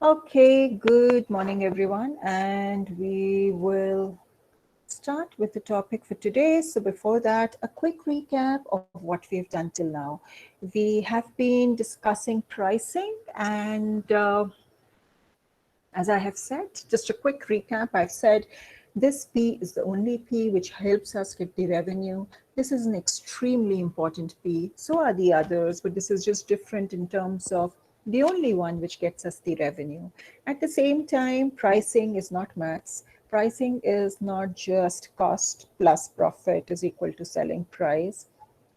Okay, good morning, everyone, and we will start with the topic for today. So, before that, a quick recap of what we've done till now. We have been discussing pricing, and as I have said, just a quick recap, I've said this P is the only P which helps us get the revenue. This is an extremely important P. So are the others, but this is just different in terms of the only one which gets us the revenue. At the same time, pricing is not maths. Pricing is not just cost plus profit is equal to selling price.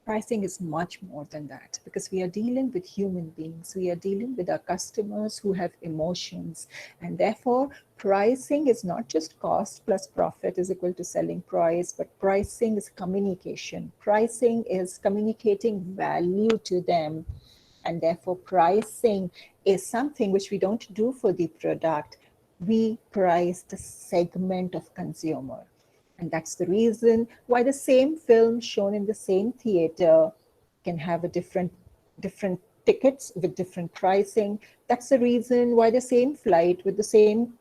Pricing is much more than that because we are dealing with human beings. We are dealing with our customers who have emotions. And therefore, pricing is not just cost plus profit is equal to selling price, but pricing is communication. Pricing is communicating value to them. And therefore, pricing is something which we don't do for the product. We price the segment of consumer. And that's the reason why the same film shown in the same theater can have a different tickets with different pricing. That's the reason why the same flight with the same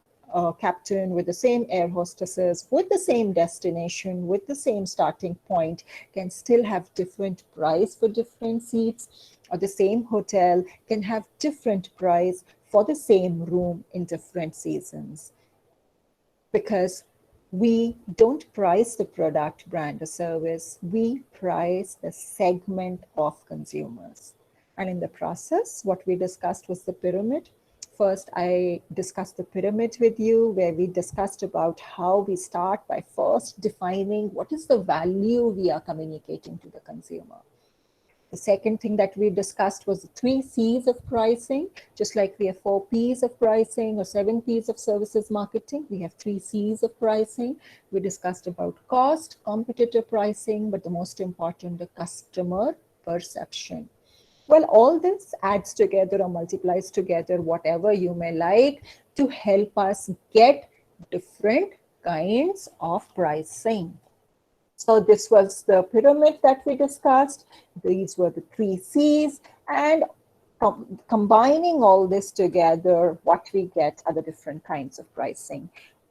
captain, with the same air hostesses, with the same destination, with the same starting point, can still have different price for different seats, or the same hotel can have different price for the same room in different seasons. Because we don't price the product, brand, or service, we price the segment of consumers. And in the process, what we discussed was the pyramid. First, I discussed the pyramid with you, where we discussed about how we start by first defining what is the value we are communicating to the consumer. The second thing that we discussed was the 3 C's of pricing. Just like we have 4 P's of pricing or 7 P's of services marketing, we have 3 C's of pricing. We discussed about cost, competitor pricing, but the most important, the customer perception. Well, all this adds together or multiplies together, whatever you may like, to help us get different kinds of pricing. So this was the pyramid that we discussed. These were the 3 C's, and combining all this together, what we get are the different kinds of pricing.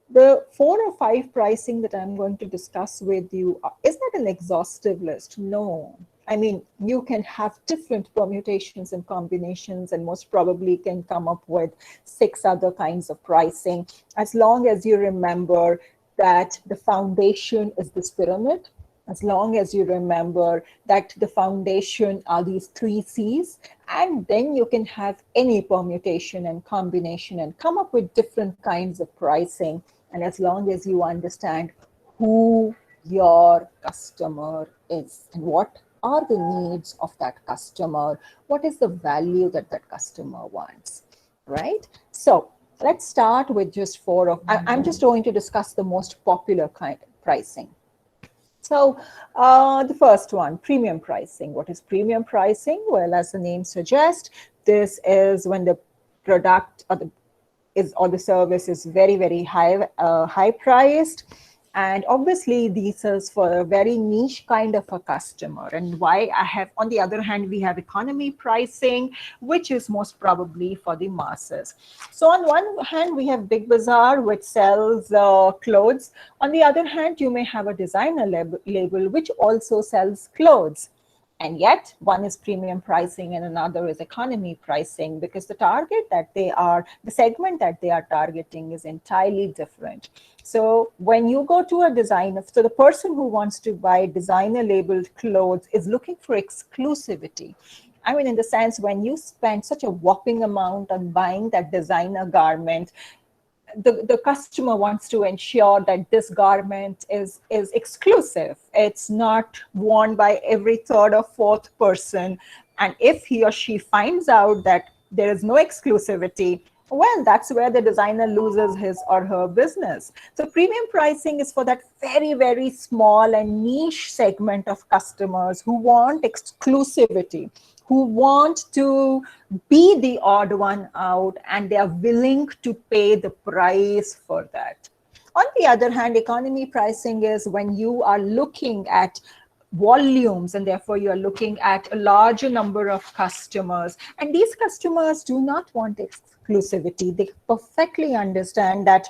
The 4 or 5 pricing that I'm going to discuss with you is not an exhaustive list. No. I mean, you can have different permutations and combinations, and most probably can come up with 6 other kinds of pricing, as long as you remember that the foundation is this pyramid, as long as you remember that the foundation are these 3 C's, and then you can have any permutation and combination and come up with different kinds of pricing. And as long as you understand who your customer is and what are the needs of that customer, what is the value that that customer wants, right? So let's start with just 4 of, I'm just going to discuss the most popular kind of pricing. So the first one, premium pricing. What is premium pricing? Well, as the name suggests, this is when the product or the service is very, very high priced. And obviously, this is for a very niche kind of a customer. And why I have, on the other hand, we have economy pricing, which is most probably for the masses. So on one hand, we have Big Bazaar, which sells clothes. On the other hand, you may have a designer label, which also sells clothes. And yet one is premium pricing and another is economy pricing, because the segment that they are targeting is entirely different. So when you go to a designer, so the person who wants to buy designer labeled clothes is looking for exclusivity. I mean, in the sense, when you spend such a whopping amount on buying that designer garment, the customer wants to ensure that this garment is exclusive. It's not worn by every third or fourth person. And if he or she finds out that there is no exclusivity, well, that's where the designer loses his or her business. So premium pricing is for that very, very small and niche segment of customers who want exclusivity, who want to be the odd one out, and they are willing to pay the price for that. On the other hand, economy pricing is when you are looking at volumes, and therefore you are looking at a larger number of customers. And these customers do not want exclusivity. They perfectly understand that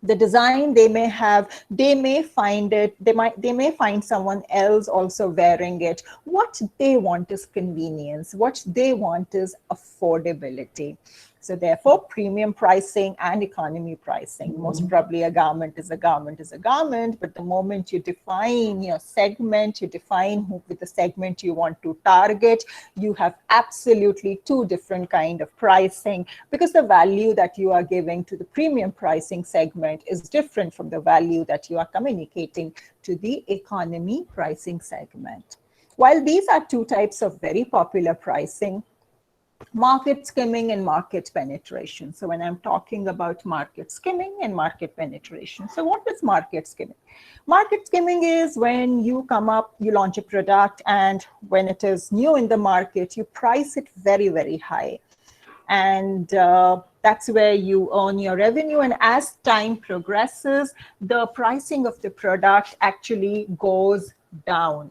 the design they may have, they may find it, they may find someone else also wearing it. What they want is convenience. What they want is affordability. So therefore, premium pricing and economy pricing. Most probably a garment is a garment is a garment, but the moment you define your segment, you define who with the segment you want to target, you have absolutely two different kind of pricing, because the value that you are giving to the premium pricing segment is different from the value that you are communicating to the economy pricing segment. While these are two types of very popular pricing, market skimming and market penetration. So when I'm talking about market skimming and market penetration, so what is market skimming? Market skimming is when you come up, you launch a product, and when it is new in the market, you price it very, very high. And that's where you earn your revenue. And as time progresses, the pricing of the product actually goes down.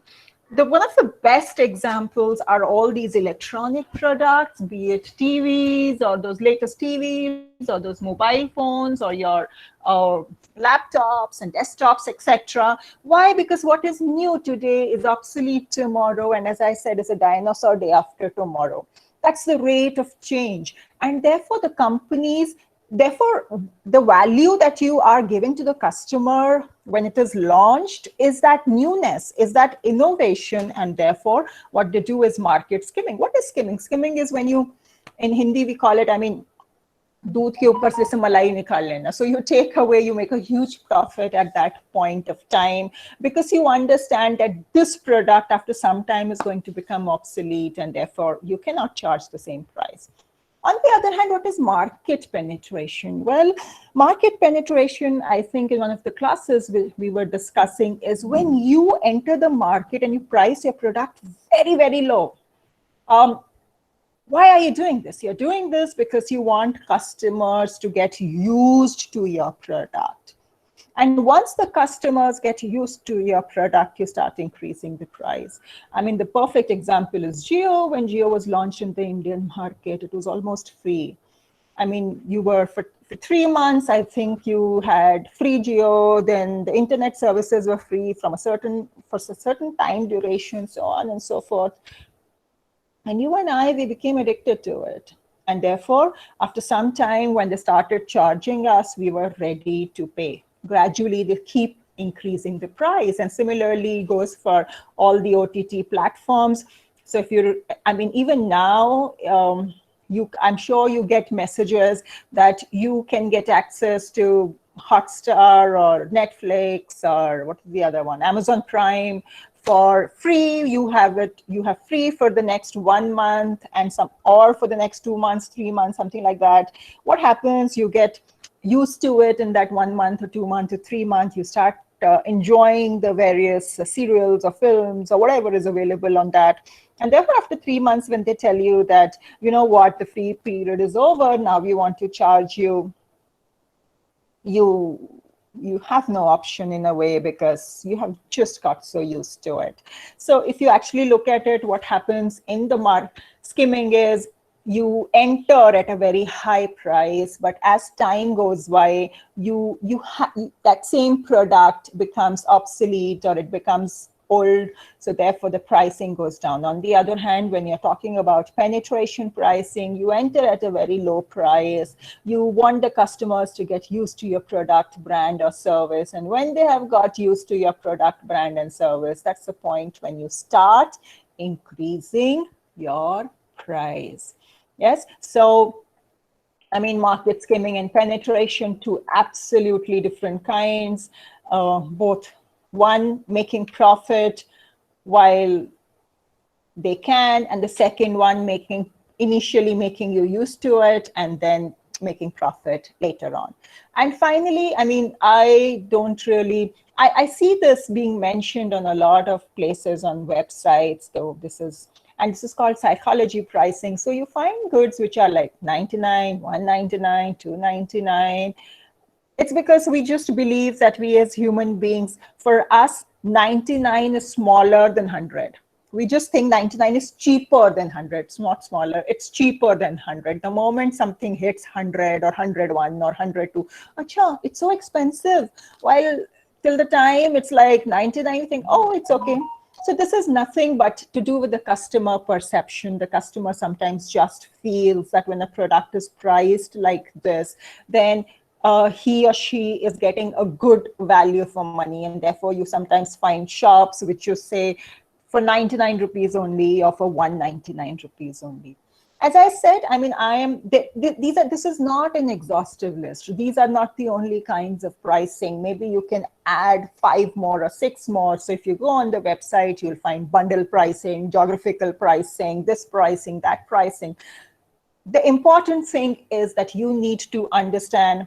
One of the best examples are all these electronic products, be it TVs or those latest TVs or those mobile phones or your laptops and desktops, etc. Why? Because what is new today is obsolete tomorrow. And as I said, is a dinosaur day after tomorrow. That's the rate of change. And therefore, the companies, therefore, the value that you are giving to the customer when it is launched is that newness, is that innovation. And therefore, what they do is market skimming. What is skimming? Skimming is when you, in Hindi, we call it, दूध के ऊपर से मलाई निकाल लेना. So you take away, you make a huge profit at that point of time, because you understand that this product after some time is going to become obsolete, and therefore you cannot charge the same price. On the other hand, what is market penetration? Well, market penetration, I think in one of the classes we were discussing, is when you enter the market and you price your product very, very low. Why are you doing this? You're doing this because you want customers to get used to your product. And once the customers get used to your product, you start increasing the price. The perfect example is Jio. When Jio was launched in the Indian market, it was almost free. You were for 3 months, I think you had free Jio, then the internet services were free for a certain time duration, so on and so forth. And you and I, we became addicted to it. And therefore, after some time, when they started charging us, we were ready to pay. Gradually, they keep increasing the price. And similarly goes for all the OTT platforms. So if you're, even now, I'm sure you get messages that you can get access to Hotstar or Netflix or what is the other one, Amazon Prime, for free. You have free for the next 1 month and or for the next 2 months, 3 months, something like that. What happens? You get used to it in that 1 month or 2 months or 3 months. You start enjoying the various serials or films or whatever is available on that. And therefore, after 3 months, when they tell you that, you know what, the free period is over, now we want to charge you, you have no option in a way, because you have just got so used to it. So if you actually look at it, what happens in the skimming is you enter at a very high price, but as time goes by, that same product becomes obsolete or it becomes old. So therefore the pricing goes down. On the other hand, when you're talking about penetration pricing, you enter at a very low price. You want the customers to get used to your product, brand, or service. And when they have got used to your product, brand, and service, that's the point when you start increasing your price. Yes. So market skimming and penetration, two absolutely different kinds, both. One, making profit while they can, and the second one, initially making you used to it and then making profit later on. And finally, I don't really, I see this being mentioned on a lot of places on websites, though this is called psychology pricing. So you find goods which are like 99, 199, 299. It's because we just believe that we as human beings, for us, 99 is smaller than 100. We just think 99 is cheaper than 100. It's not smaller, it's cheaper than 100. The moment something hits 100 or 101 or 102, acha, it's so expensive. While till the time it's like 99, you think, oh, it's okay. So this is nothing but to do with the customer perception. The customer sometimes just feels that when a product is priced like this, then he or she is getting a good value for money, and therefore you sometimes find shops which you say for 99 rupees only or for 199 rupees only. As I said, I mean, this is not an exhaustive list. These are not the only kinds of pricing. Maybe you can add 5 more or 6 more. So if you go on the website, you'll find bundle pricing, geographical pricing, this pricing, that pricing. The important thing is that you need to understand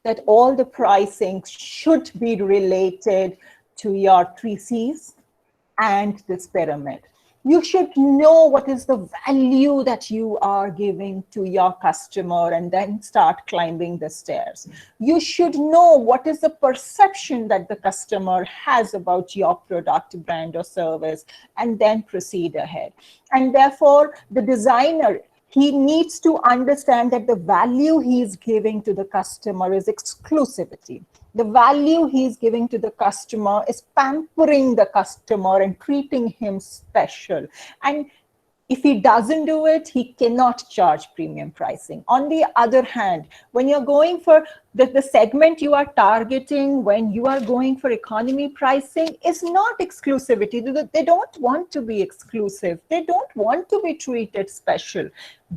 that all the pricing should be related to your 3 C's and this pyramid. You should know what is the value that you are giving to your customer and then start climbing the stairs. You should know what is the perception that the customer has about your product, brand, or service, and then proceed ahead. And therefore, the designer, he needs to understand that the value he's giving to the customer is exclusivity. The value he's giving to the customer is pampering the customer and treating him special. And if he doesn't do it, he cannot charge premium pricing. On the other hand, when you're going for the segment you are targeting, when you are going for economy pricing, is not exclusivity. They don't want to be exclusive. They don't want to be treated special.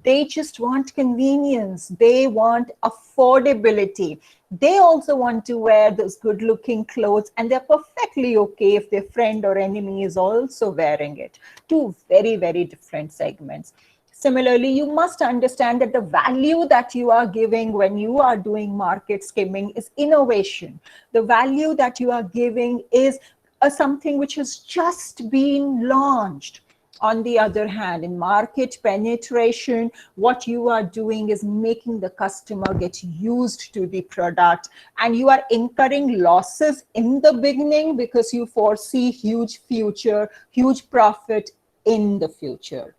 They just want convenience. They want affordability. They also want to wear those good looking clothes, and they're perfectly okay if their friend or enemy is also wearing it. Two very, very different segments. Similarly, you must understand that the value that you are giving when you are doing market skimming is innovation. The value that you are giving is something which has just been launched. On the other hand, in market penetration, what you are doing is making the customer get used to the product, and you are incurring losses in the beginning because you foresee huge future, huge profit in the future.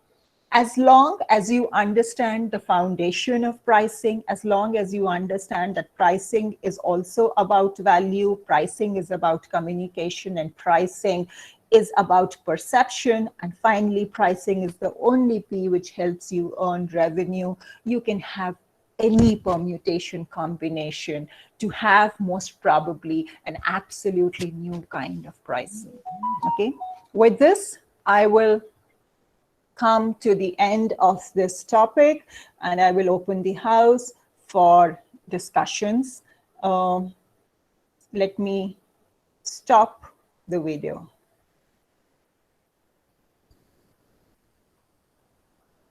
As long as you understand the foundation of pricing, as long as you understand that pricing is also about value, pricing is about communication, and pricing is about perception, and finally, pricing is the only P which helps you earn revenue, you can have any permutation combination to have most probably an absolutely new kind of pricing. Okay, with this, I will come to the end of this topic, and I will open the house for discussions. Let me stop the video.